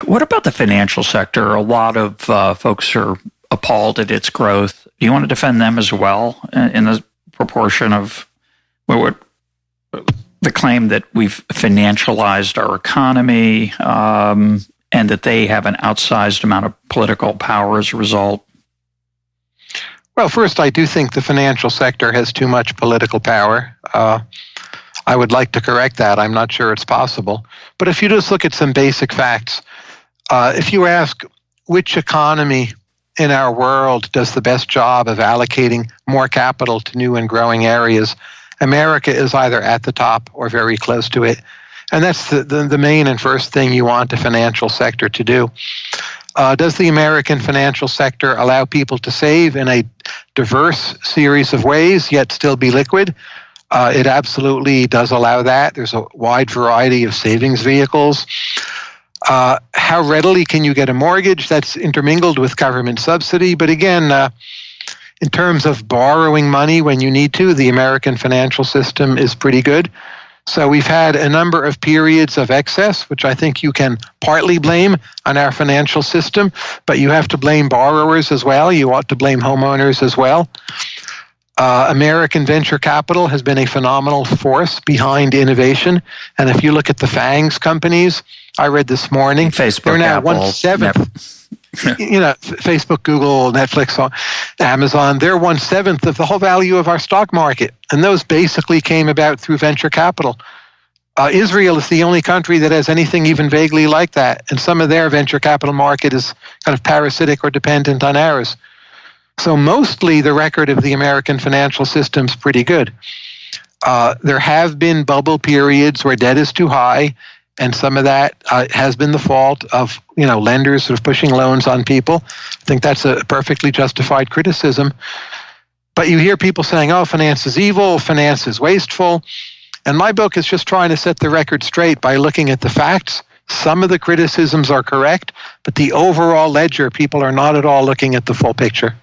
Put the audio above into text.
What about the financial sector? A lot of folks are appalled at its growth. Do you want to defend them as well in the proportion of what the claim that we've financialized our economy and that they have an outsized amount of political power as a result? Well, first, I do think the financial sector has too much political power. I would like to correct that. I'm not sure it's possible. But if you just look at some basic facts, if you ask which economy in our world does the best job of allocating more capital to new and growing areas, America is either at the top or very close to it. And that's the main and first thing you want the financial sector to do. Does the American financial sector allow people to save in a diverse series of ways, yet still be liquid? It absolutely does allow that. There's a wide variety of savings vehicles. How readily can you get a mortgage? That's intermingled with government subsidy. But again, in terms of borrowing money when you need to, the American financial system is pretty good. So we've had a number of periods of excess, which I think you can partly blame on our financial system, but you have to blame borrowers as well. You ought to blame homeowners as well. American venture capital has been a phenomenal force behind innovation. And if you look at the FANGs companies, I read this morning, Facebook, they're now Apple, 1/7. Facebook, Google, Netflix, Amazon, they're 1/7 of the whole value of our stock market. And those basically came about through venture capital. Israel is the only country that has anything even vaguely like that. And some of their venture capital market is kind of parasitic or dependent on ours. So mostly the record of the American financial system is pretty good. There have been bubble periods where debt is too high, and some of that has been the fault of lenders sort of pushing loans on people. I think that's a perfectly justified criticism. But you hear people saying, oh, finance is evil, finance is wasteful. And my book is just trying to set the record straight by looking at the facts. Some of the criticisms are correct, but the overall ledger, people are not at all looking at the full picture.